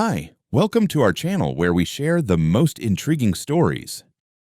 Hi, welcome to our channel where we share the most intriguing stories.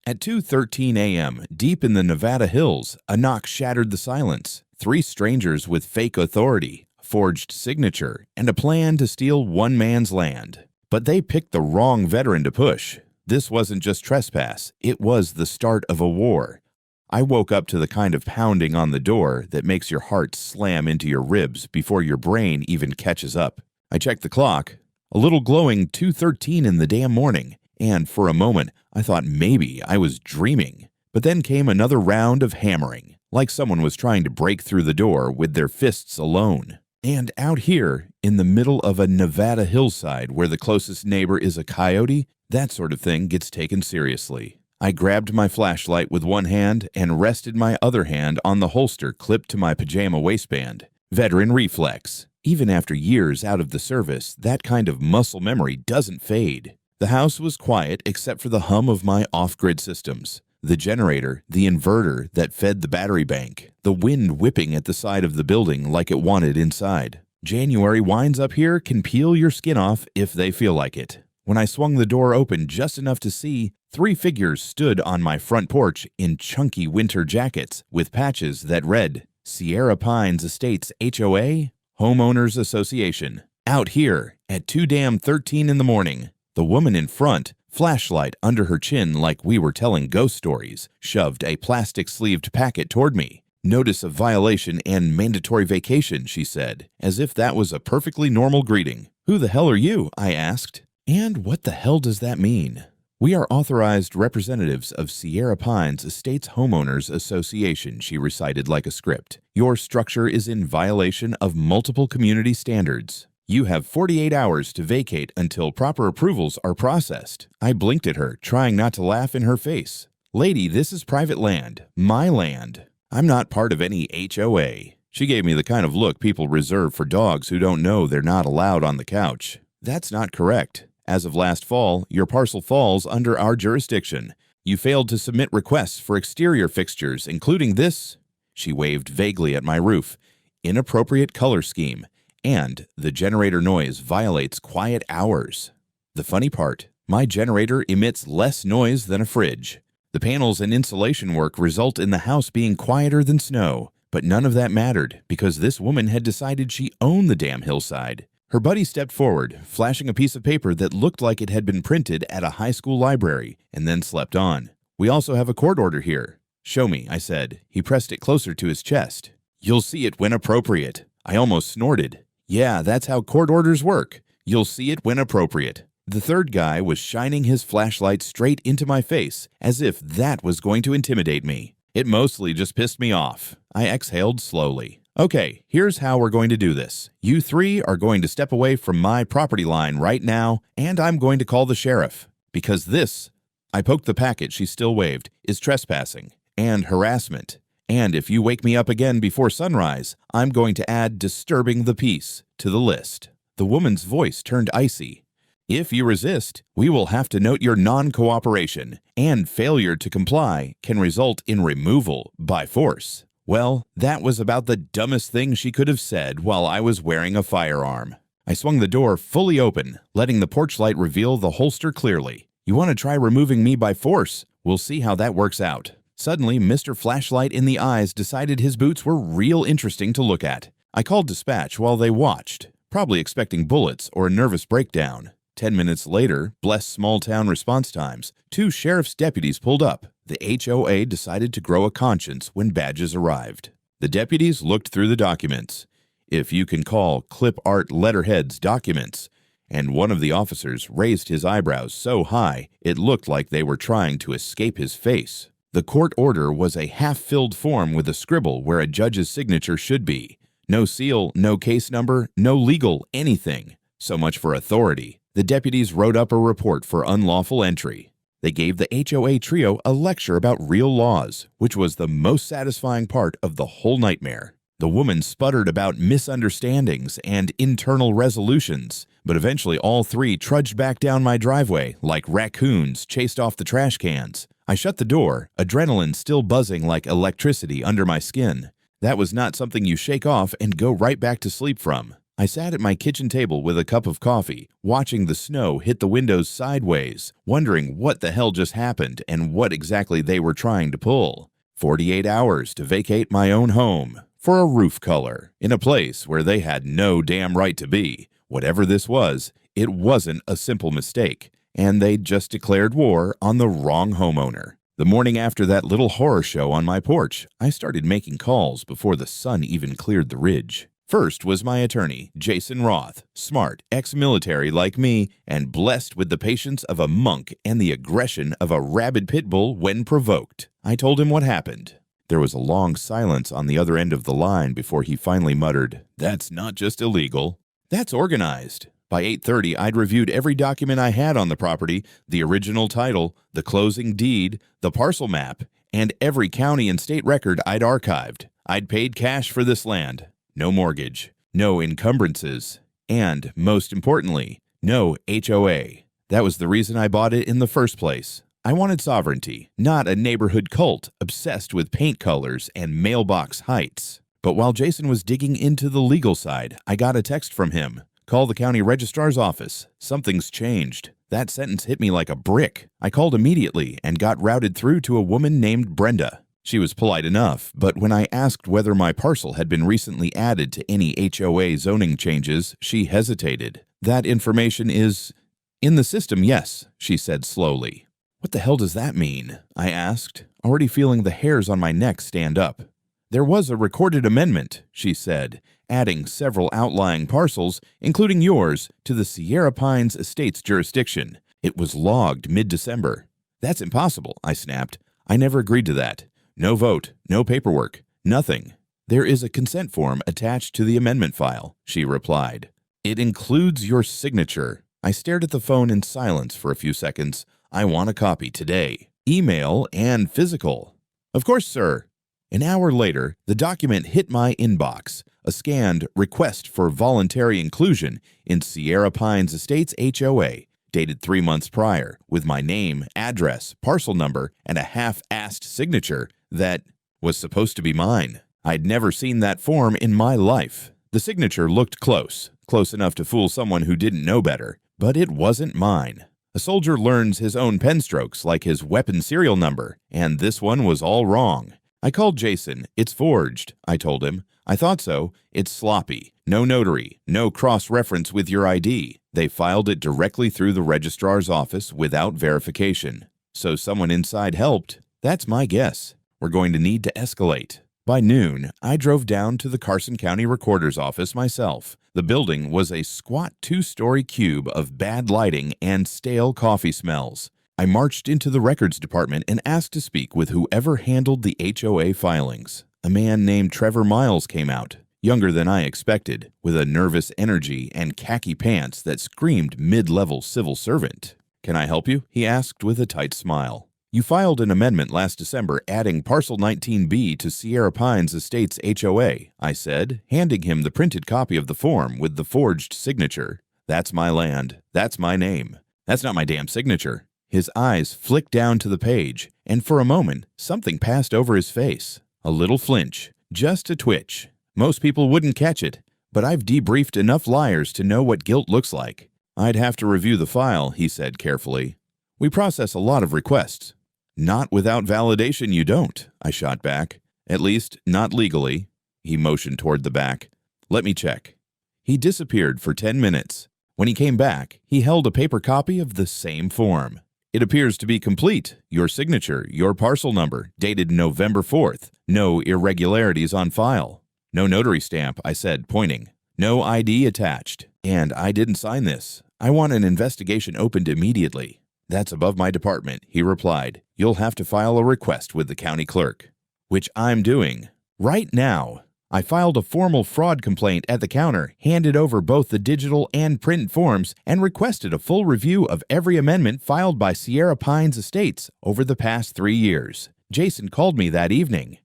At 2:13 a.m., deep in the Nevada hills, a knock shattered the silence. Three strangers with fake authority, forged signature, and a plan to steal one man's land. But they picked the wrong veteran to push. This wasn't just trespass, it was the start of a war. I woke up to the kind of pounding on the door that makes your heart slam into your ribs before your brain even catches up. I checked the clock. A little glowing 2:13 in the damn morning, and for a moment I thought maybe I was dreaming. But then came another round of hammering, like someone was trying to break through the door with their fists alone. And out here, in the middle of a Nevada hillside where the closest neighbor is a coyote, that sort of thing gets taken seriously. I grabbed my flashlight with one hand and rested my other hand on the holster clipped to my pajama waistband. Veteran reflex. Even after years out of the service, that kind of muscle memory doesn't fade. The house was quiet except for the hum of my off-grid systems. The generator, the inverter that fed the battery bank, the wind whipping at the side of the building like it wanted inside. January winds up here can peel your skin off if they feel like it. When I swung the door open just enough to see, three figures stood on my front porch in chunky winter jackets with patches that read, Sierra Pines Estates HOA, Homeowners Association. Out here at 2:13 in the morning, the woman in front, flashlight under her chin like we were telling ghost stories, shoved a plastic-sleeved packet toward me. Notice of violation and mandatory vacation, she said, as if that was a perfectly normal greeting. Who the hell are you? I asked. And what the hell does that mean? We are authorized representatives of Sierra Pines Estates Homeowners Association, she recited like a script. Your structure is in violation of multiple community standards. You have 48 hours to vacate until proper approvals are processed. I blinked at her, trying not to laugh in her face. Lady, this is private land. My land. I'm not part of any HOA. She gave me the kind of look people reserve for dogs who don't know they're not allowed on the couch. That's not correct. As of last fall, your parcel falls under our jurisdiction. You failed to submit requests for exterior fixtures, including this, she waved vaguely at my roof, inappropriate color scheme, and the generator noise violates quiet hours. The funny part, my generator emits less noise than a fridge. The panels and insulation work result in the house being quieter than snow, but none of that mattered because this woman had decided she owned the damn hillside. Her buddy stepped forward, flashing a piece of paper that looked like it had been printed at a high school library, and then slept on. We also have a court order here. Show me, I said. He pressed it closer to his chest. You'll see it when appropriate. I almost snorted. Yeah, that's how court orders work. You'll see it when appropriate. The third guy was shining his flashlight straight into my face, as if that was going to intimidate me. It mostly just pissed me off. I exhaled slowly. Okay, here's how we're going to do this. You three are going to step away from my property line right now, and I'm going to call the sheriff. Because this, I poked the packet she still waved, is trespassing and harassment. And if you wake me up again before sunrise, I'm going to add disturbing the peace to the list. The woman's voice turned icy. If you resist, we will have to note your non-cooperation, and failure to comply can result in removal by force. Well, that was about the dumbest thing she could have said while I was wearing a firearm. I swung the door fully open, letting the porch light reveal the holster clearly. You want to try removing me by force? We'll see how that works out. Suddenly, Mr. Flashlight in the eyes decided his boots were real interesting to look at. I called dispatch while they watched, probably expecting bullets or a nervous breakdown. 10 minutes later, bless small-town response times, two sheriff's deputies pulled up. The HOA decided to grow a conscience when badges arrived. The deputies looked through the documents, if you can call clip art letterheads documents, and one of the officers raised his eyebrows so high it looked like they were trying to escape his face. The court order was a half-filled form with a scribble where a judge's signature should be. No seal, no case number, no legal anything. So much for authority. The deputies wrote up a report for unlawful entry. They gave the HOA trio a lecture about real laws, which was the most satisfying part of the whole nightmare. The woman sputtered about misunderstandings and internal resolutions, but eventually all three trudged back down my driveway like raccoons chased off the trash cans. I shut the door, adrenaline still buzzing like electricity under my skin. That was not something you shake off and go right back to sleep from. I sat at my kitchen table with a cup of coffee, watching the snow hit the windows sideways, wondering what the hell just happened and what exactly they were trying to pull. 48 hours to vacate my own home for a roof color in a place where they had no damn right to be. Whatever this was, it wasn't a simple mistake, and they just declared war on the wrong homeowner. The morning after that little horror show on my porch, I started making calls before the sun even cleared the ridge. First was my attorney, Jason Roth, smart, ex-military like me, and blessed with the patience of a monk and the aggression of a rabid pit bull when provoked. I told him what happened. There was a long silence on the other end of the line before he finally muttered, "That's not just illegal. That's organized." By 8:30, I'd reviewed every document I had on the property, the original title, the closing deed, the parcel map, and every county and state record I'd archived. I'd paid cash for this land. No mortgage, no encumbrances, and, most importantly, no HOA. That was the reason I bought it in the first place. I wanted sovereignty, not a neighborhood cult obsessed with paint colors and mailbox heights. But while Jason was digging into the legal side, I got a text from him. "Call the county registrar's office. Something's changed." That sentence hit me like a brick. I called immediately and got routed through to a woman named Brenda. She was polite enough, but when I asked whether my parcel had been recently added to any HOA zoning changes, she hesitated. "That information is in the system, yes," she said slowly. "What the hell does that mean?" I asked, already feeling the hairs on my neck stand up. "There was a recorded amendment," she said, adding several outlying parcels, including yours, to the Sierra Pines Estates jurisdiction. It was logged mid-December. "That's impossible," I snapped. "I never agreed to that. No vote, no paperwork, nothing." "There is a consent form attached to the amendment file," she replied. "It includes your signature." I stared at the phone in silence for a few seconds. "I want a copy today. Email and physical." "Of course, sir." An hour later, the document hit my inbox, a scanned request for voluntary inclusion in Sierra Pines Estates HOA, dated 3 months prior, with my name, address, parcel number, and a half-assed signature that was supposed to be mine. I'd never seen that form in my life. The signature looked close enough to fool someone who didn't know better, but it wasn't mine. A soldier learns his own pen strokes like his weapon serial number, and this one was all wrong. I called Jason. "It's forged," I told him. "I thought so. It's sloppy. No notary. No cross-reference with your ID. They filed it directly through the registrar's office without verification. So someone inside helped. That's my guess. We're going to need to escalate." By noon, I drove down to the Carson County Recorder's office myself. The building was a squat 2-story cube of bad lighting and stale coffee smells. I marched into the records department and asked to speak with whoever handled the HOA filings. A man named Trevor Miles came out, younger than I expected, with a nervous energy and khaki pants that screamed mid-level civil servant. "Can I help you?" he asked with a tight smile. "You filed an amendment last December adding Parcel 19B to Sierra Pines Estates HOA," I said, handing him the printed copy of the form with the forged signature. "That's my land. That's my name. That's not my damn signature." His eyes flicked down to the page, and for a moment, something passed over his face. A little flinch, just a twitch. Most people wouldn't catch it, but I've debriefed enough liars to know what guilt looks like. "I'd have to review the file," he said carefully. "We process a lot of requests." "Not without validation you don't," I shot back. "At least, not legally." He motioned toward the back. "Let me check." He disappeared for 10 minutes. When he came back, he held a paper copy of the same form. "It appears to be complete. Your signature, your parcel number, dated November 4th. No irregularities on file." "No notary stamp," I said, pointing. "No ID attached. And I didn't sign this. I want an investigation opened immediately." "That's above my department," he replied. "You'll have to file a request with the county clerk." "Which I'm doing. Right now." I filed a formal fraud complaint at the counter, handed over both the digital and print forms, and requested a full review of every amendment filed by Sierra Pines Estates over the past 3 years. Jason called me that evening.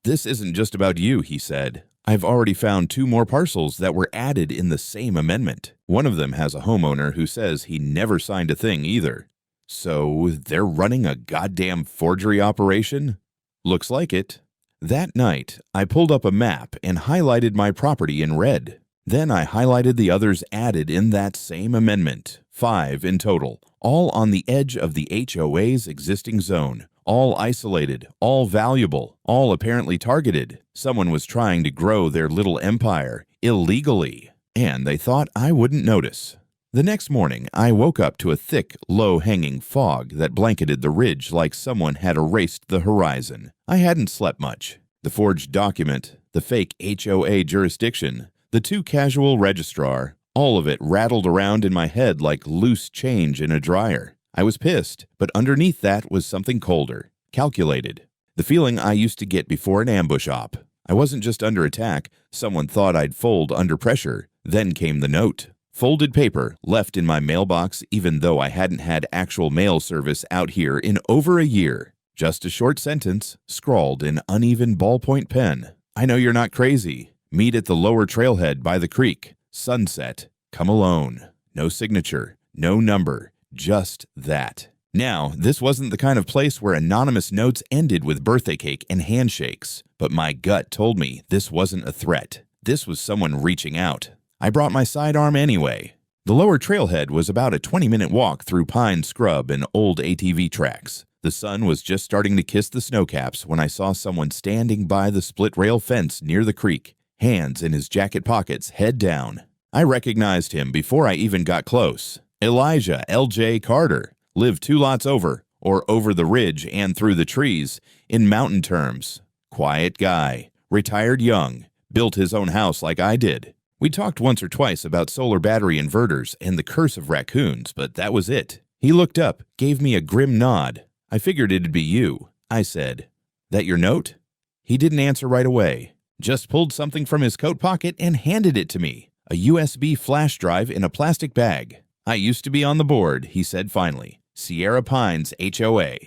"This isn't just about you," he said. "I've already found 2 more parcels that were added in the same amendment. One of them has a homeowner who says he never signed a thing either." "So they're running a goddamn forgery operation?" "Looks like it." That night, I pulled up a map and highlighted my property in red. Then I highlighted the others added in that same amendment, 5 in total, all on the edge of the HOA's existing zone, all isolated, all valuable, all apparently targeted. Someone was trying to grow their little empire illegally, and they thought I wouldn't notice. The next morning, I woke up to a thick, low-hanging fog that blanketed the ridge like someone had erased the horizon. I hadn't slept much. The forged document, the fake HOA jurisdiction, the too casual registrar, all of it rattled around in my head like loose change in a dryer. I was pissed, but underneath that was something colder, calculated. The feeling I used to get before an ambush op. I wasn't just under attack, someone thought I'd fold under pressure. Then came the note. Folded paper left in my mailbox even though I hadn't had actual mail service out here in over a year. Just a short sentence, scrawled in uneven ballpoint pen. I know you're not crazy. Meet at the lower trailhead by the creek. Sunset. Come alone. No signature. No number. Just that. Now, this wasn't the kind of place where anonymous notes ended with birthday cake and handshakes, but my gut told me this wasn't a threat. This was someone reaching out. I brought my sidearm anyway. The lower trailhead was about a 20-minute walk through pine scrub and old ATV tracks. The sun was just starting to kiss the snowcaps when I saw someone standing by the split-rail fence near the creek, hands in his jacket pockets, head down. I recognized him before I even got close. Elijah L.J. Carter lived 2 lots over, or over the ridge and through the trees, in mountain terms. Quiet guy, retired young, built his own house like I did. We talked once or twice about solar battery inverters and the curse of raccoons, but that was it. He looked up, gave me a grim nod. I figured it'd be you. I said, "That your note?" He didn't answer right away, just pulled something from his coat pocket and handed it to me, a USB flash drive in a plastic bag. "I used to be on the board," he said finally. "Sierra Pines HOA.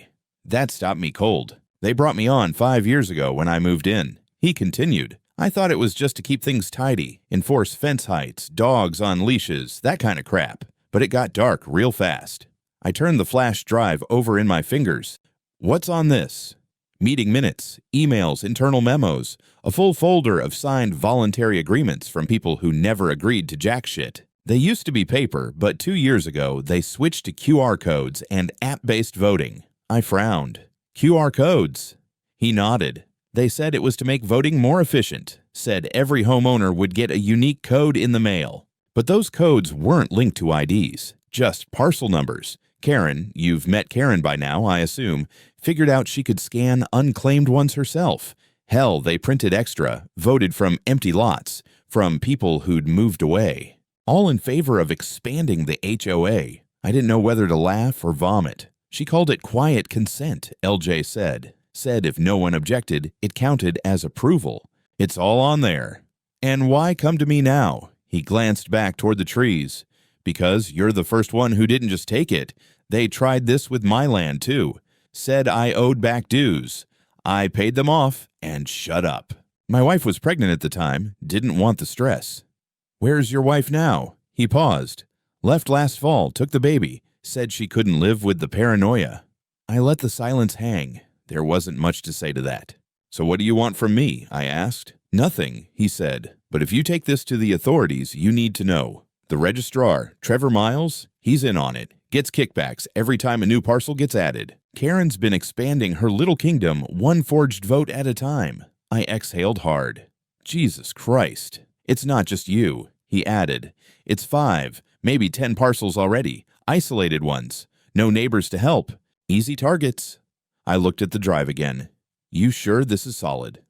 That stopped me cold. They brought me on 5 years ago when I moved in." He continued, "I thought it was just to keep things tidy, enforce fence heights, dogs on leashes, that kind of crap. But it got dark real fast." I turned the flash drive over in my fingers. "What's on this?" Meeting minutes, emails, internal memos, a full folder of signed voluntary agreements from people who never agreed to jack shit. They used to be paper, but 2 years ago, they switched to QR codes and app-based voting. I frowned. "QR codes?" He nodded. "They said it was to make voting more efficient, said every homeowner would get a unique code in the mail. But those codes weren't linked to IDs, just parcel numbers. Karen, you've met Karen by now, I assume, figured out she could scan unclaimed ones herself. Hell, they printed extra, voted from empty lots, from people who'd moved away. All in favor of expanding the HOA. I didn't know whether to laugh or vomit. She called it quiet consent, LJ said. Said if no one objected, it counted as approval. It's all on there. And why come to me now? He glanced back toward the trees. Because you're the first one who didn't just take it. They tried this with my land, too. Said I owed back dues. I paid them off and shut up. My wife was pregnant at the time, didn't want the stress. Where's your wife now? He paused. Left last fall, took the baby. Said she couldn't live with the paranoia. I let the silence hang. There wasn't much to say to that. So what do you want from me? I asked. Nothing, he said. But if you take this to the authorities, you need to know. The registrar, Trevor Miles, he's in on it. Gets kickbacks every time a new parcel gets added. Karen's been expanding her little kingdom one forged vote at a time. I exhaled hard. Jesus Christ. It's not just you, he added. It's 5, maybe 10 parcels already. Isolated ones. No neighbors to help. Easy targets. I looked at the drive again. You sure this is solid?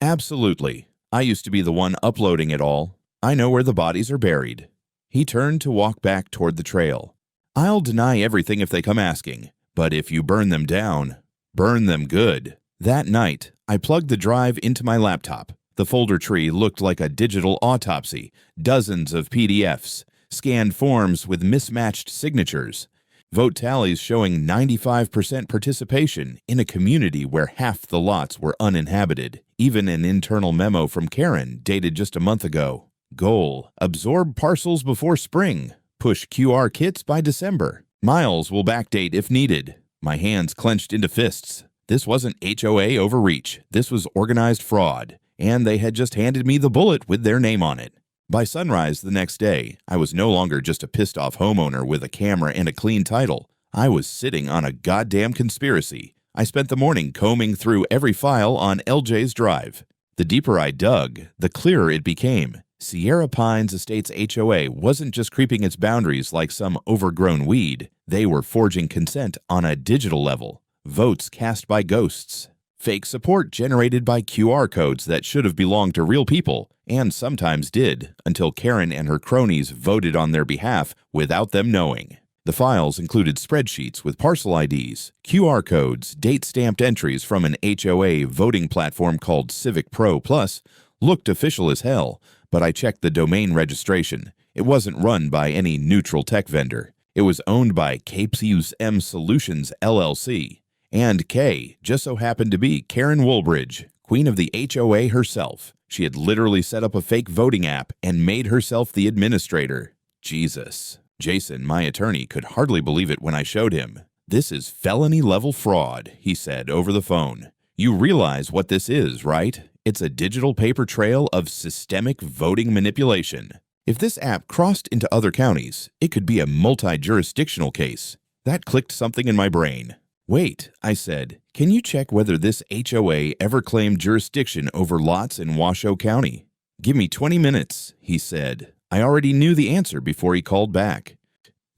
Absolutely. I used to be the one uploading it all. I know where the bodies are buried. He turned to walk back toward the trail. I'll deny everything if they come asking, but if you burn them down, burn them good. That night, I plugged the drive into my laptop. The folder tree looked like a digital autopsy, dozens of PDFs, scanned forms with mismatched signatures, vote tallies showing 95% participation in a community where half the lots were uninhabited, even an internal memo from Karen dated just a month ago. Goal: absorb parcels before spring. Push QR kits by December. Miles will backdate if needed. My hands clenched into fists. This wasn't HOA overreach. This was organized fraud. And they had just handed me the bullet with their name on it. By sunrise the next day, I was no longer just a pissed-off homeowner with a camera and a clean title. I was sitting on a goddamn conspiracy. I spent the morning combing through every file on LJ's drive. The deeper I dug, the clearer it became. Sierra Pines Estates HOA wasn't just creeping its boundaries like some overgrown weed. They were forging consent on a digital level. Votes cast by ghosts. Fake support generated by QR codes that should have belonged to real people, and sometimes did, until Karen and her cronies voted on their behalf without them knowing. The files included spreadsheets with parcel IDs, QR codes, date-stamped entries from an HOA voting platform called Civic Pro Plus. Looked official as hell, but I checked the domain registration. It wasn't run by any neutral tech vendor. It was owned by Capesius M Solutions LLC. And K just so happened to be Karen Woolbridge, queen of the HOA herself. She had literally set up a fake voting app and made herself the administrator. Jesus. Jason, my attorney, could hardly believe it when I showed him. "This is felony-level fraud," he said over the phone. "You realize what this is, right? It's a digital paper trail of systemic voting manipulation. If this app crossed into other counties, it could be a multi-jurisdictional case." That clicked something in my brain. "Wait," I said, "can you check whether this HOA ever claimed jurisdiction over lots in Washoe County?" "Give me 20 minutes," he said. I already knew the answer before he called back.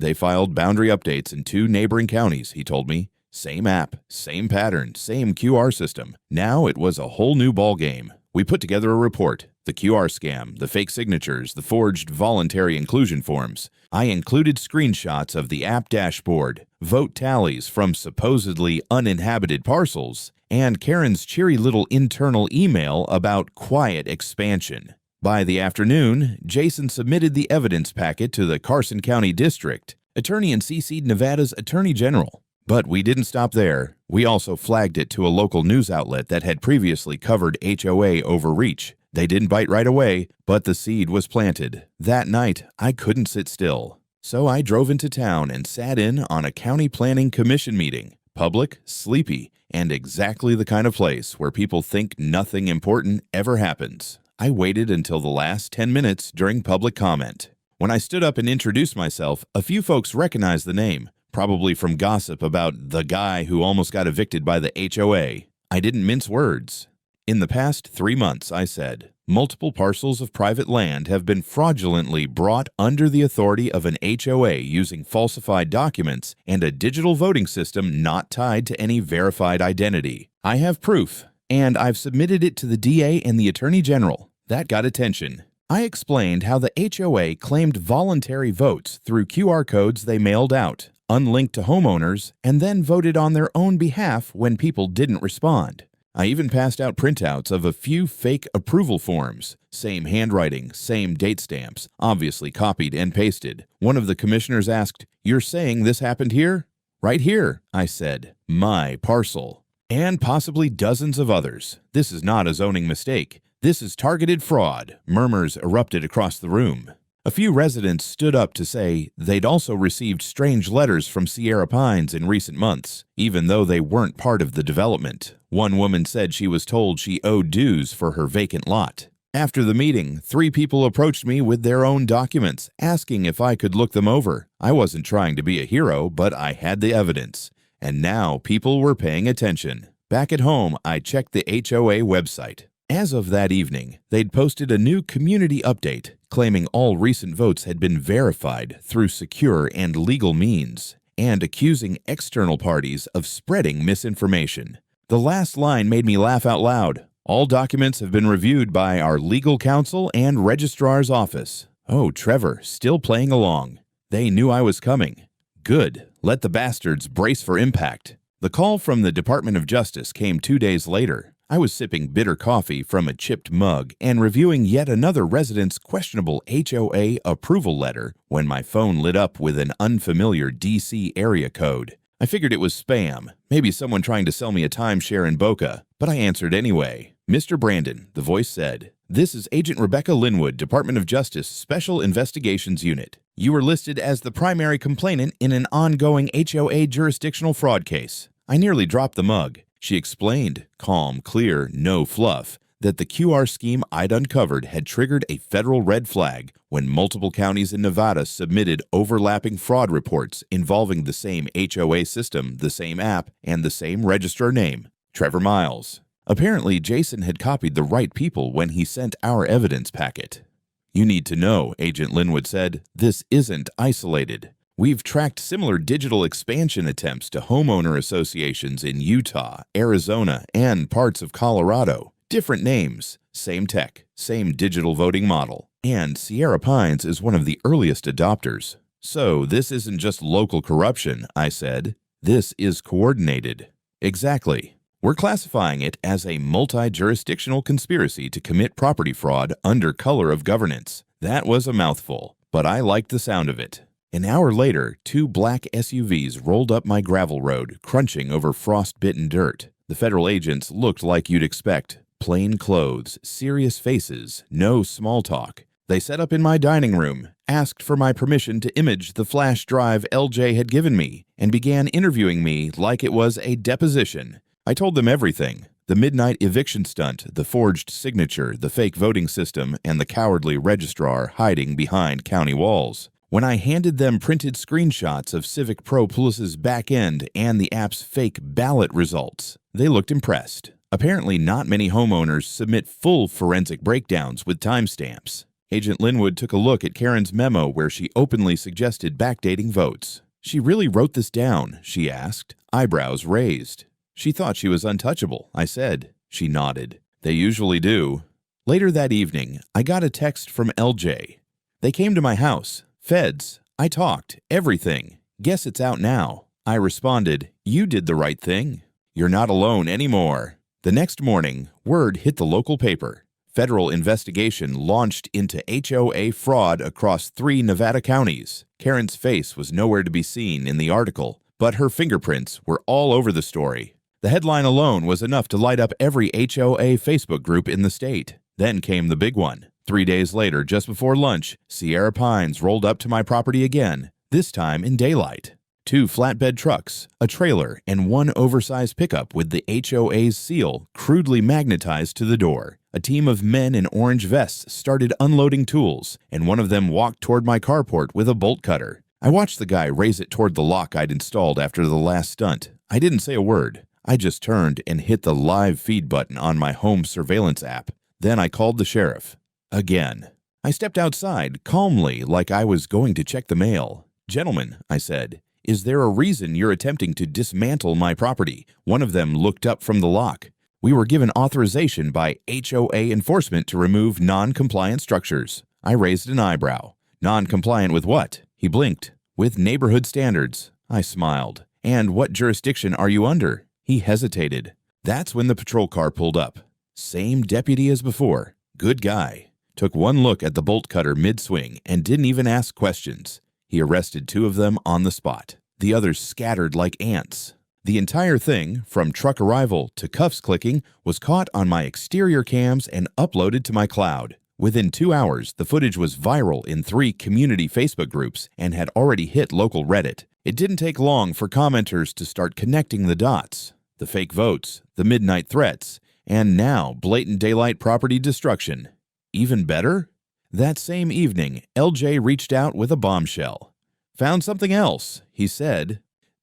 "They filed boundary updates in 2 neighboring counties," he told me. Same app, same pattern, same QR system. Now it was a whole new ballgame. We put together a report. The QR scam, the fake signatures, the forged voluntary inclusion forms. I included screenshots of the app dashboard, vote tallies from supposedly uninhabited parcels, and Karen's cheery little internal email about quiet expansion. By the afternoon, Jason submitted the evidence packet to the Carson County District Attorney and CC'd Nevada's Attorney General. But we didn't stop there. We also flagged it to a local news outlet that had previously covered HOA overreach. They didn't bite right away, but the seed was planted. That night, I couldn't sit still. So I drove into town and sat in on a county planning commission meeting. Public, sleepy, and exactly the kind of place where people think nothing important ever happens. I waited until the last 10 minutes during public comment. When I stood up and introduced myself, a few folks recognized the name, probably from gossip about the guy who almost got evicted by the HOA. I didn't mince words. "In the past 3 months," I said, "multiple parcels of private land have been fraudulently brought under the authority of an HOA using falsified documents and a digital voting system not tied to any verified identity. I have proof, and I've submitted it to the DA and the Attorney General." That got attention. I explained how the HOA claimed voluntary votes through QR codes they mailed out, unlinked to homeowners, and then voted on their own behalf when people didn't respond. I even passed out printouts of a few fake approval forms. Same handwriting, same date stamps, obviously copied and pasted. One of the commissioners asked, "You're saying this happened here?" "Right here," I said. "My parcel." And possibly dozens of others. This is not a zoning mistake. This is targeted fraud. Murmurs erupted across the room. A few residents stood up to say they'd also received strange letters from Sierra Pines in recent months, even though they weren't part of the development. One woman said she was told she owed dues for her vacant lot. After the meeting, 3 people approached me with their own documents, asking if I could look them over. I wasn't trying to be a hero, but I had the evidence. And now people were paying attention. Back at home, I checked the HOA website. As of that evening, they'd posted a new community update claiming all recent votes had been verified through secure and legal means, and accusing external parties of spreading misinformation. The last line made me laugh out loud. "All documents have been reviewed by our legal counsel and registrar's office." Oh, Trevor, still playing along. They knew I was coming. Good. Let the bastards brace for impact. The call from the Department of Justice came 2 days later. I was sipping bitter coffee from a chipped mug and reviewing yet another resident's questionable HOA approval letter when my phone lit up with an unfamiliar DC area code. I figured it was spam, maybe someone trying to sell me a timeshare in Boca, but I answered anyway. "Mr. Brandon," the voice said, "this is Agent Rebecca Linwood, Department of Justice Special Investigations Unit. You were listed as the primary complainant in an ongoing HOA jurisdictional fraud case." I nearly dropped the mug. She explained, calm, clear, no fluff. that the QR scheme I'd uncovered had triggered a federal red flag when multiple counties in Nevada submitted overlapping fraud reports involving the same HOA system, the same app, and the same registrar name, Trevor Miles. Apparently, Jason had copied the right people when he sent our evidence packet. "You need to know," Agent Linwood said, "this isn't isolated. We've tracked similar digital expansion attempts to homeowner associations in Utah, Arizona, and parts of Colorado. Different names, same tech, same digital voting model. And Sierra Pines is one of the earliest adopters. So this isn't just local corruption," I said. "This is coordinated." "Exactly. We're classifying it as a multi-jurisdictional conspiracy to commit property fraud under color of governance." That was a mouthful, but I liked the sound of it. An hour later, 2 black SUVs rolled up my gravel road, crunching over frost-bitten dirt. The federal agents looked like you'd expect. Plain clothes, serious faces, no small talk. They set up in my dining room, asked for my permission to image the flash drive LJ had given me, and began interviewing me like it was a deposition. I told them everything: the midnight eviction stunt, the forged signature, the fake voting system, and the cowardly registrar hiding behind county walls. When I handed them printed screenshots of Civic Pro Plus's back end and the app's fake ballot results, they looked impressed. Apparently, not many homeowners submit full forensic breakdowns with timestamps. Agent Linwood took a look at Karen's memo where she openly suggested backdating votes. "She really wrote this down?" she asked, eyebrows raised. "She thought she was untouchable," I said. She nodded. "They usually do." Later that evening, I got a text from LJ. "They came to my house. Feds. I talked. Everything. Guess it's out now." I responded, "You did the right thing. You're not alone anymore." The next morning, word hit the local paper. Federal investigation launched into HOA fraud across 3 Nevada counties. Karen's face was nowhere to be seen in the article, but her fingerprints were all over the story. The headline alone was enough to light up every HOA Facebook group in the state. Then came the big one. 3 days later, just before lunch, Sierra Pines rolled up to my property again, this time in daylight. 2 flatbed trucks, a trailer, and 1 oversized pickup with the HOA's seal crudely magnetized to the door. A team of men in orange vests started unloading tools, and one of them walked toward my carport with a bolt cutter. I watched the guy raise it toward the lock I'd installed after the last stunt. I didn't say a word. I just turned and hit the live feed button on my home surveillance app. Then I called the sheriff. Again. I stepped outside, calmly, like I was going to check the mail. "Gentlemen," I said, "is there a reason you're attempting to dismantle my property?" One of them looked up from the lock. "We were given authorization by HOA enforcement to remove non-compliant structures." I raised an eyebrow. "Non-compliant with what?" He blinked. "With neighborhood standards." I smiled. "And what jurisdiction are you under?" He hesitated. That's when the patrol car pulled up. Same deputy as before. Good guy. Took one look at the bolt cutter mid-swing and didn't even ask questions. He arrested 2 of them on the spot. The others scattered like ants. The entire thing, from truck arrival to cuffs clicking, was caught on my exterior cams and uploaded to my cloud. Within 2 hours, the footage was viral in 3 community Facebook groups and had already hit local Reddit. It didn't take long for commenters to start connecting the dots. The fake votes, the midnight threats, and now blatant daylight property destruction. Even better? That same evening, LJ reached out with a bombshell. "Found something else," he said.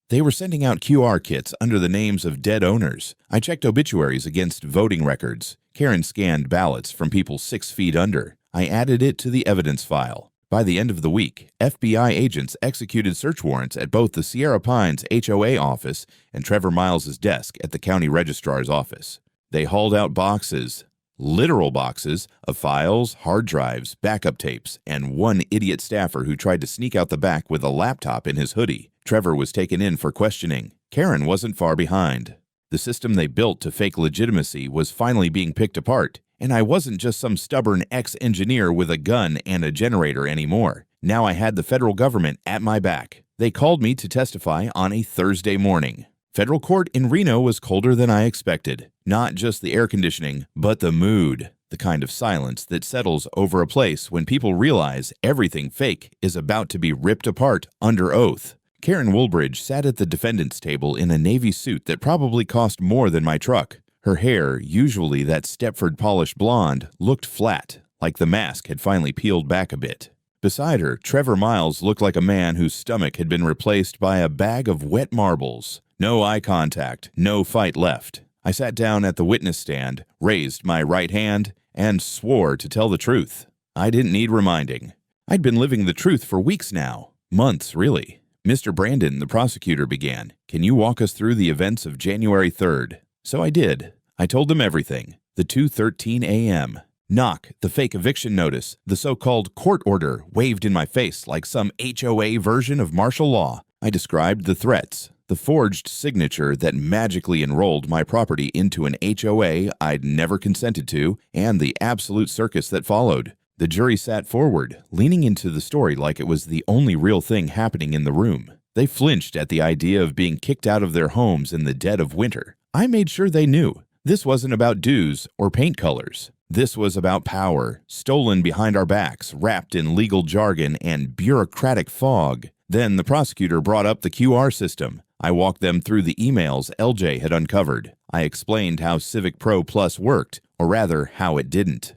They were sending out QR kits under the names of dead owners. I checked obituaries against voting records. Karen scanned ballots from people 6 feet under. I added it to the evidence file. By the end of the week, FBI agents executed search warrants at both the Sierra Pines HOA office and Trevor Miles's desk at the county registrar's office. They hauled out boxes, literal boxes, of files, hard drives, backup tapes, and one idiot staffer who tried to sneak out the back with a laptop in his hoodie. Trevor was taken in for questioning. Karen wasn't far behind. The system they built to fake legitimacy was finally being picked apart, and I wasn't just some stubborn ex-engineer with a gun and a generator anymore. Now I had the federal government at my back. They called me to testify on a Thursday morning. Federal court in Reno was colder than I expected. Not just the air conditioning, but the mood. The kind of silence that settles over a place when people realize everything fake is about to be ripped apart under oath. Karen Woolbridge sat at the defendant's table in a navy suit that probably cost more than my truck. Her hair, usually that Stepford polished blonde, looked flat, like the mask had finally peeled back a bit. Beside her, Trevor Miles looked like a man whose stomach had been replaced by a bag of wet marbles. No eye contact, no fight left. I sat down at the witness stand, raised my right hand, and swore to tell the truth. I didn't need reminding. I'd been living the truth for weeks now. Months, really. Mr. Brandon, the prosecutor, began. Can you walk us through the events of January 3rd? So I did. I told them everything. The 2:13 a.m. knock, the fake eviction notice, the so-called court order waved in my face like some HOA version of martial law. I described the threats, the forged signature that magically enrolled my property into an HOA I'd never consented to, and the absolute circus that followed. The jury sat forward, leaning into the story like it was the only real thing happening in the room. They flinched at the idea of being kicked out of their homes in the dead of winter. I made sure they knew. This wasn't about dues or paint colors. This was about power, stolen behind our backs, wrapped in legal jargon and bureaucratic fog. Then the prosecutor brought up the QR system. I walked them through the emails LJ had uncovered. I explained how Civic Pro Plus worked, or rather, how it didn't.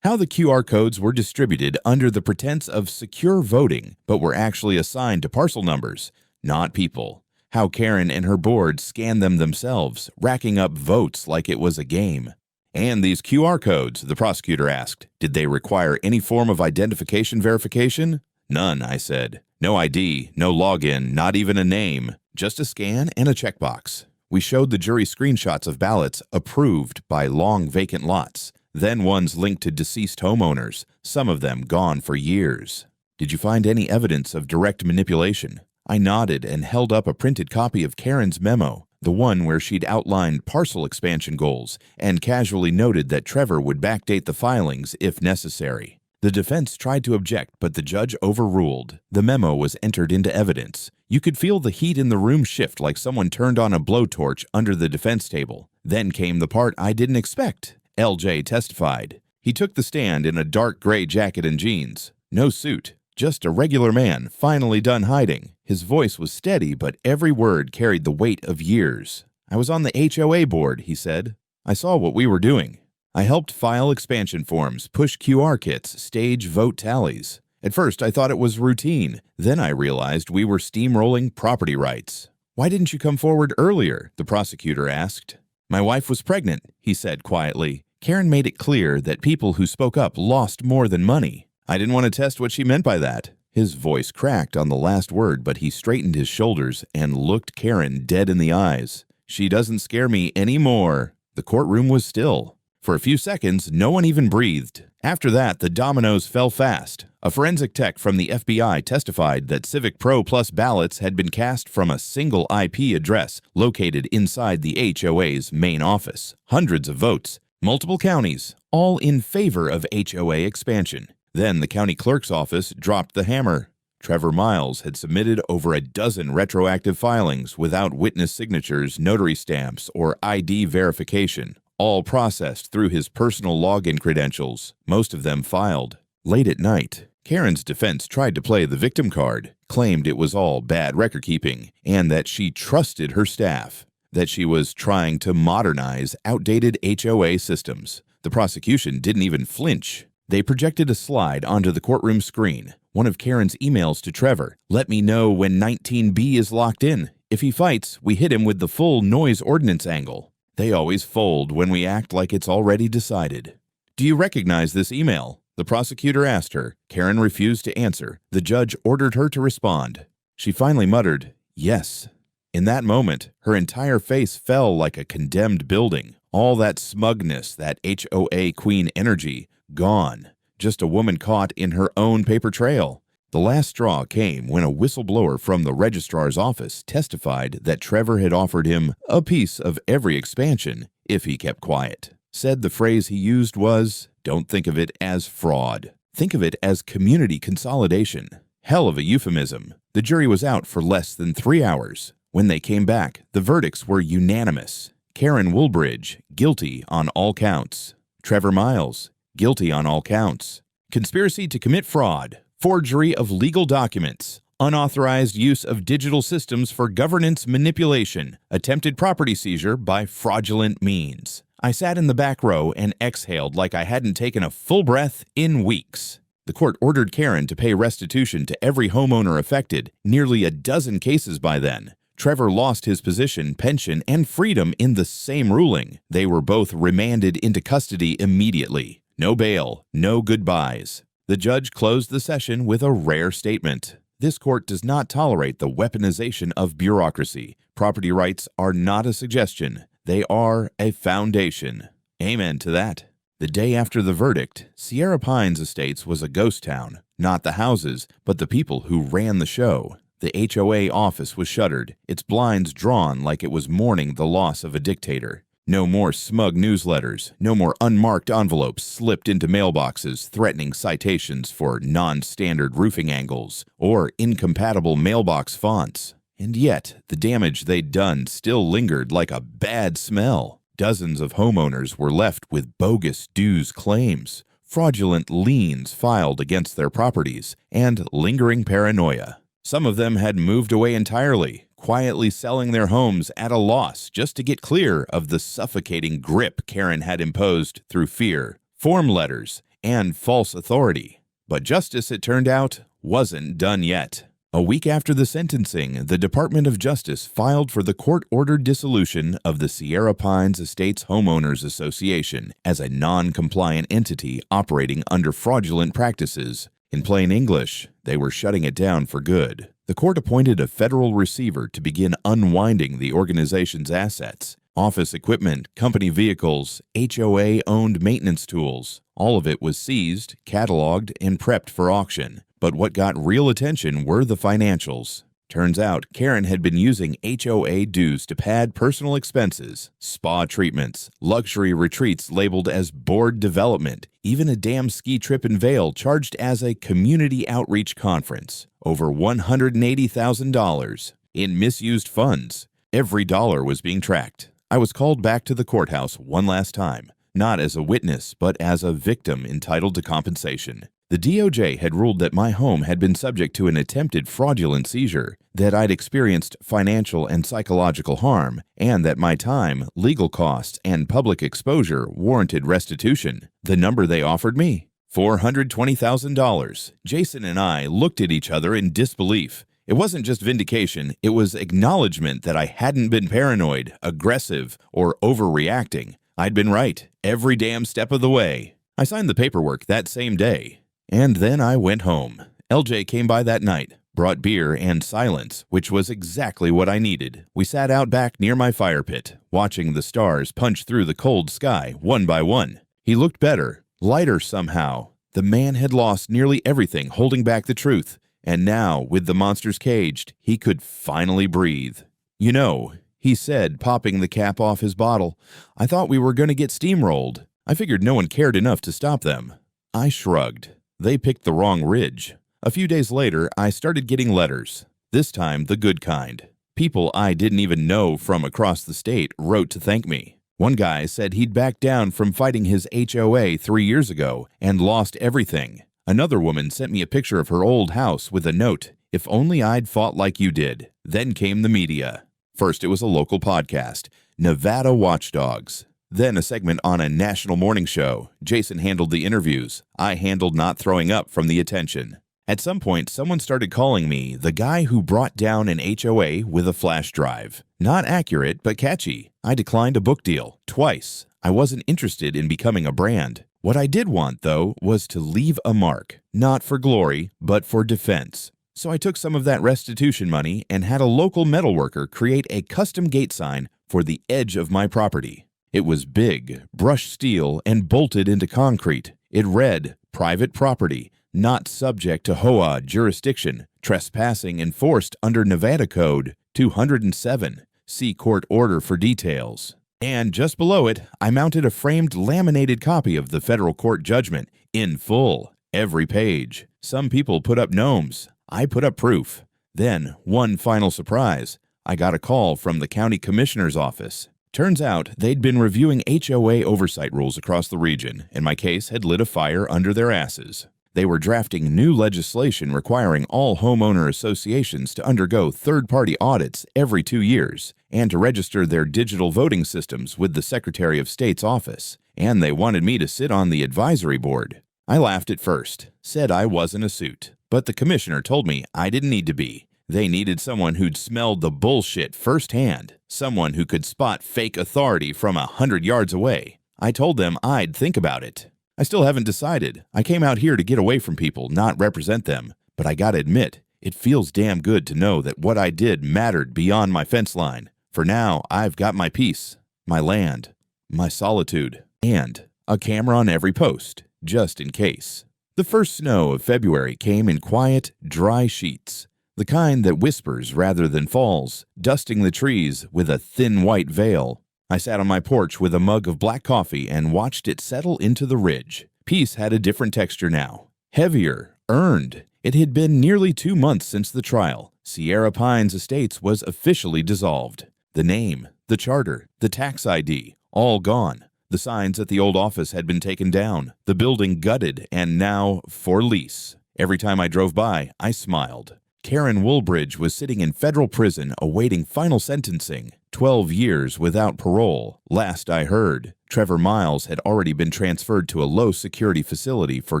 How the QR codes were distributed under the pretense of secure voting, but were actually assigned to parcel numbers, not people. How Karen and her board scanned them themselves, racking up votes like it was a game. And these QR codes, the prosecutor asked, did they require any form of identification verification? None, I said. No ID, no login, not even a name, just a scan and a checkbox. We showed the jury screenshots of ballots approved by long vacant lots, then ones linked to deceased homeowners, some of them gone for years. Did you find any evidence of direct manipulation? I nodded and held up a printed copy of Karen's memo, the one where she'd outlined parcel expansion goals and casually noted that Trevor would backdate the filings if necessary. The defense tried to object, but the judge overruled. The memo was entered into evidence. You could feel the heat in the room shift like someone turned on a blowtorch under the defense table. Then came the part I didn't expect. LJ testified. He took the stand in a dark gray jacket and jeans. No suit. Just a regular man, finally done hiding. His voice was steady, but every word carried the weight of years. I was on the HOA board, he said. I saw what we were doing. I helped file expansion forms, push QR kits, stage vote tallies. At first, I thought it was routine. Then I realized we were steamrolling property rights. Why didn't you come forward earlier? The prosecutor asked. My wife was pregnant, he said quietly. Karen made it clear that people who spoke up lost more than money. I didn't want to test what she meant by that. His voice cracked on the last word, but he straightened his shoulders and looked Karen dead in the eyes. She doesn't scare me anymore. The courtroom was still. For a few seconds, no one even breathed. After that, the dominoes fell fast. A forensic tech from the FBI testified that Civic Pro Plus ballots had been cast from a single IP address located inside the HOA's main office. Hundreds of votes, multiple counties, all in favor of HOA expansion. Then the county clerk's office dropped the hammer. Trevor Miles had submitted over a dozen retroactive filings without witness signatures, notary stamps, or ID verification, all processed through his personal login credentials, most of them filed. Late at night, Karen's defense tried to play the victim card, claimed it was all bad record-keeping, and that she trusted her staff, that she was trying to modernize outdated HOA systems. The prosecution didn't even flinch. They projected a slide onto the courtroom screen, one of Karen's emails to Trevor. Let me know when 19B is locked in. If he fights, we hit him with the full noise ordinance angle. They always fold when we act like it's already decided. Do you recognize this email? The prosecutor asked her. Karen refused to answer. The judge ordered her to respond. She finally muttered, yes. In that moment, her entire face fell like a condemned building. All that smugness, that HOA queen energy, gone. Just a woman caught in her own paper trail. The last straw came when a whistleblower from the registrar's office testified that Trevor had offered him a piece of every expansion if he kept quiet. Said the phrase he used was, don't think of it as fraud. Think of it as community consolidation. Hell of a euphemism. The jury was out for less than 3 hours. When they came back, the verdicts were unanimous. Karen Woolbridge, guilty on all counts. Trevor Miles, guilty on all counts. Conspiracy to commit fraud, forgery of legal documents, unauthorized use of digital systems for governance manipulation, attempted property seizure by fraudulent means. I sat in the back row and exhaled like I hadn't taken a full breath in weeks. The court ordered Karen to pay restitution to every homeowner affected, nearly a dozen cases by then. Trevor lost his position, pension, and freedom in the same ruling. They were both remanded into custody immediately. No bail, no goodbyes. The judge closed the session with a rare statement. This court does not tolerate the weaponization of bureaucracy. Property rights are not a suggestion. They are a foundation. Amen to that. The day after the verdict, Sierra Pines Estates was a ghost town. Not the houses, but the people who ran the show. The HOA office was shuttered, its blinds drawn like it was mourning the loss of a dictator. No more smug newsletters, no more unmarked envelopes slipped into mailboxes threatening citations for non-standard roofing angles or incompatible mailbox fonts. And yet, the damage they'd done still lingered like a bad smell. Dozens of homeowners were left with bogus dues claims, fraudulent liens filed against their properties, and lingering paranoia. Some of them had moved away entirely, quietly selling their homes at a loss just to get clear of the suffocating grip Karen had imposed through fear, form letters, and false authority. But justice, it turned out, wasn't done yet. A week after the sentencing, the Department of Justice filed for the court-ordered dissolution of the Sierra Pines Estates Homeowners Association as a non-compliant entity operating under fraudulent practices. In plain English, they were shutting it down for good. The court appointed a federal receiver to begin unwinding the organization's assets. Office equipment, company vehicles, HOA-owned maintenance tools. All of it was seized, cataloged, and prepped for auction. But what got real attention were the financials. Turns out, Karen had been using HOA dues to pad personal expenses, spa treatments, luxury retreats labeled as board development, even a damn ski trip in Vail charged as a community outreach conference. Over $180,000 in misused funds. Every dollar was being tracked. I was called back to the courthouse one last time, not as a witness, but as a victim entitled to compensation. The DOJ had ruled that my home had been subject to an attempted fraudulent seizure, that I'd experienced financial and psychological harm, and that my time, legal costs, and public exposure warranted restitution. The number they offered me? $420,000. Jason and I looked at each other in disbelief. It wasn't just vindication, it was acknowledgement that I hadn't been paranoid, aggressive, or overreacting. I'd been right, every damn step of the way. I signed the paperwork that same day. And then I went home. LJ came by that night, brought beer and silence, which was exactly what I needed. We sat out back near my fire pit, watching the stars punch through the cold sky one by one. He looked better, lighter somehow. The man had lost nearly everything holding back the truth, and now, with the monsters caged, he could finally breathe. "You know," he said, popping the cap off his bottle, "I thought we were going to get steamrolled. I figured no one cared enough to stop them." I shrugged. They picked the wrong ridge. A few days later, I started getting letters. This time, the good kind. People I didn't even know from across the state wrote to thank me. One guy said he'd backed down from fighting his HOA 3 years ago and lost everything. Another woman sent me a picture of her old house with a note, "If only I'd fought like you did." Then came the media. First, it was a local podcast, Nevada Watchdogs. Then a segment on a national morning show. Jason handled the interviews. I handled not throwing up from the attention. At some point, someone started calling me the guy who brought down an HOA with a flash drive. Not accurate, but catchy. I declined a book deal twice. I wasn't interested in becoming a brand. What I did want, though, was to leave a mark. Not for glory, but for defense. So I took some of that restitution money and had a local metalworker create a custom gate sign for the edge of my property. It was big, brushed steel, and bolted into concrete. It read, "Private property, not subject to HOA jurisdiction, trespassing enforced under Nevada Code 207. See court order for details." And just below it, I mounted a framed laminated copy of the federal court judgment, in full, every page. Some people put up gnomes. I put up proof. Then, one final surprise. I got a call from the county commissioner's office. Turns out they'd been reviewing HOA oversight rules across the region, and my case had lit a fire under their asses. They were drafting new legislation requiring all homeowner associations to undergo third-party audits every 2 years and to register their digital voting systems with the Secretary of State's office, and they wanted me to sit on the advisory board. I laughed at first, said I wasn't a suit, but the commissioner told me I didn't need to be. They needed someone who'd smelled the bullshit firsthand, someone who could spot fake authority from 100 yards away. I told them I'd think about it. I still haven't decided. I came out here to get away from people, not represent them. But I gotta admit, it feels damn good to know that what I did mattered beyond my fence line. For now, I've got my peace, my land, my solitude, and a camera on every post, just in case. The first snow of February came in quiet, dry sheets, the kind that whispers rather than falls, dusting the trees with a thin white veil. I sat on my porch with a mug of black coffee and watched it settle into the ridge. Peace had a different texture now. Heavier, earned. It had been nearly 2 months since the trial. Sierra Pines Estates was officially dissolved. The name, the charter, the tax ID, all gone. The signs at the old office had been taken down, the building gutted, and now for lease. Every time I drove by, I smiled. Karen Woolbridge was sitting in federal prison awaiting final sentencing, 12 years without parole. Last I heard, Trevor Miles had already been transferred to a low-security facility for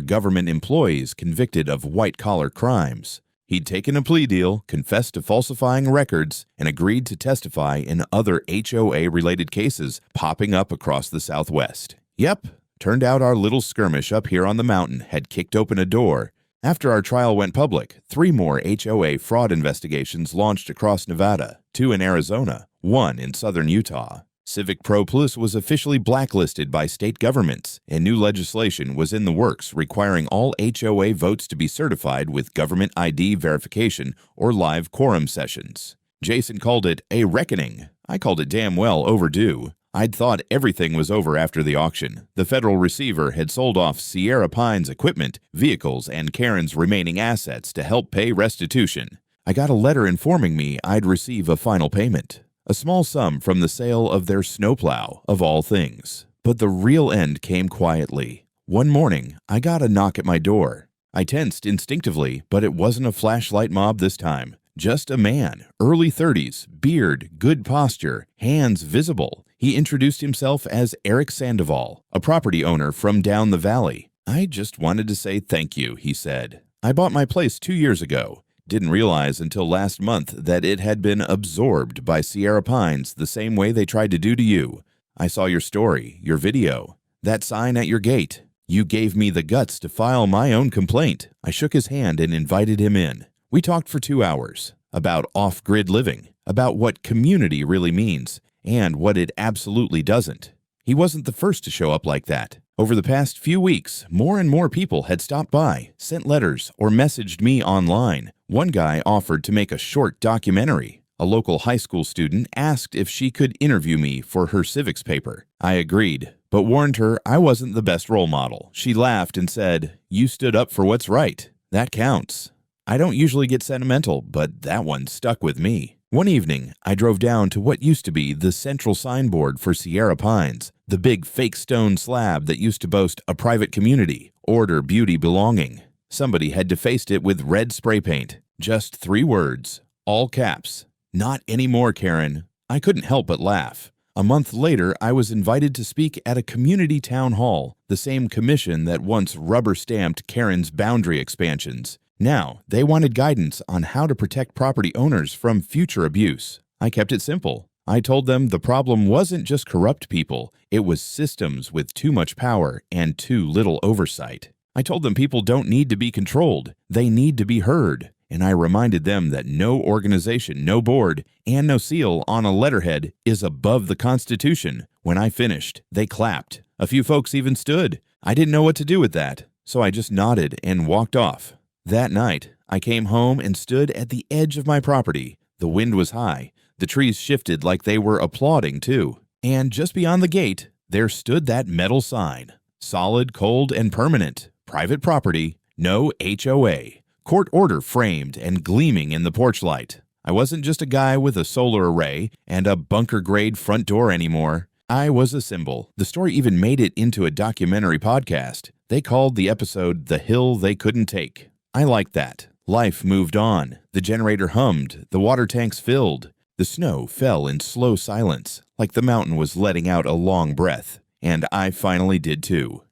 government employees convicted of white-collar crimes. He'd taken a plea deal, confessed to falsifying records, and agreed to testify in other HOA-related cases popping up across the Southwest. Yep, turned out our little skirmish up here on the mountain had kicked open a door. After our trial went public, 3 more HOA fraud investigations launched across Nevada, 2 in Arizona, 1 in southern Utah. Civic Pro Plus was officially blacklisted by state governments, and new legislation was in the works requiring all HOA votes to be certified with government ID verification or live quorum sessions. Jason called it a reckoning. I called it damn well overdue. I'd thought everything was over after the auction. The federal receiver had sold off Sierra Pines equipment, vehicles, and Karen's remaining assets to help pay restitution. I got a letter informing me I'd receive a final payment. A small sum from the sale of their snowplow, of all things. But the real end came quietly. One morning, I got a knock at my door. I tensed instinctively, but it wasn't a flashlight mob this time. Just a man, early 30s, beard, good posture, hands visible. He introduced himself as Eric Sandoval, a property owner from down the valley. I just wanted to say thank you, he said. I bought my place 2 years ago. Didn't realize until last month that it had been absorbed by Sierra Pines the same way they tried to do to you. I saw your story, your video, that sign at your gate. You gave me the guts to file my own complaint. I shook his hand and invited him in. We talked for 2 hours about off-grid living, about what community really means, and what it absolutely doesn't. He wasn't the first to show up like that. Over the past few weeks, more and more people had stopped by, sent letters, or messaged me online. One guy offered to make a short documentary. A local high school student asked if she could interview me for her civics paper. I agreed, but warned her I wasn't the best role model. She laughed and said, "You stood up for what's right. That counts." I don't usually get sentimental, but that one stuck with me. One evening, I drove down to what used to be the central signboard for Sierra Pines, the big fake stone slab that used to boast a private community, order, beauty, belonging. Somebody had defaced it with red spray paint. Just 3 words, all caps. Not anymore, Karen. I couldn't help but laugh. A month later, I was invited to speak at a community town hall, the same commission that once rubber-stamped Karen's boundary expansions. Now, they wanted guidance on how to protect property owners from future abuse. I kept it simple. I told them the problem wasn't just corrupt people, it was systems with too much power and too little oversight. I told them people don't need to be controlled, they need to be heard. And I reminded them that no organization, no board, and no seal on a letterhead is above the Constitution. When I finished, they clapped. A few folks even stood. I didn't know what to do with that, so I just nodded and walked off. That night, I came home and stood at the edge of my property. The wind was high. The trees shifted like they were applauding, too. And just beyond the gate, there stood that metal sign. Solid, cold, and permanent. Private property. No HOA. Court order framed and gleaming in the porch light. I wasn't just a guy with a solar array and a bunker-grade front door anymore. I was a symbol. The story even made it into a documentary podcast. They called the episode The Hill They Couldn't Take. I liked that. Life moved on. The generator hummed. The water tanks filled. The snow fell in slow silence, like the mountain was letting out a long breath. And I finally did too.